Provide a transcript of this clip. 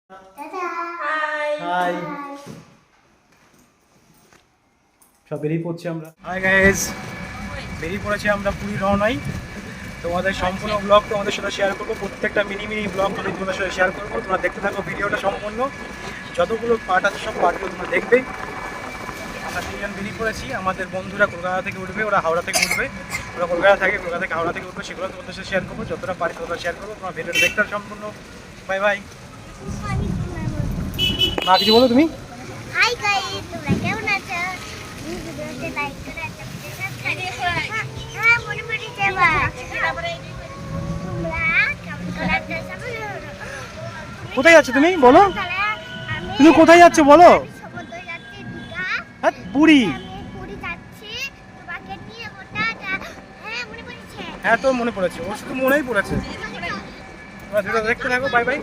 High সব বেরিয়ে পড়ছি আমরা। হাই গাইস, বেরিয়ে পড়েছি আমরা পুরী রওনায়। তোমাদের সম্পূর্ণ ব্লগ তোমাদের সাথে শেয়ার করবো, প্রত্যেকটা মিনি ব্লগ আমি তোমাদের সাথে শেয়ার করবো। তোমরা দেখতে থাকো ভিডিওটা সম্পূর্ণ, যতগুলো পার্ট আছে সব পার্টগুলো তোমরা দেখবে। আমরা তিনজন বেরিয়ে পড়েছি, আমাদের বন্ধুরা কলকাতা থেকে উঠবে, ওরা হাওড়া থেকে উঠবে। ওরা কলকাতা থেকে হাওড়া থেকে উঠবে, সেগুলো তোমাদের সাথে শেয়ার করবো, যতটা পারি ততটা শেয়ার করবো। তোমার ভিডিওটা দেখতে সম্পূর্ণ। Bye bye. মা কিছু বলো তুমি? হাই গাইস, তোমরা কেমন আছো? এই ভিডিওতে লাইক করে একটা ভিডিও সাবস্ক্রাইব করো। হ্যাঁ, মনে পড়েছে এবার। তোমরা কেমন করে একটা সাবস্ক্রাইব। কোথায় যাচ্ছ তুমি বলো? তুমি কোথায় যাচ্ছ বলো? সমুদ্রে যাচ্ছি দীঘা। হ্যাঁ পুরী। আমি পুরী যাচ্ছি, তোমাকে নিয়ে ওটা। হ্যাঁ, মনে পড়েছে। হ্যাঁ তো মনে পড়েছে, ওর শুধু মনেই পড়েছে। তোমরা ভিডিওটা দেখতে থাকো। Bye bye.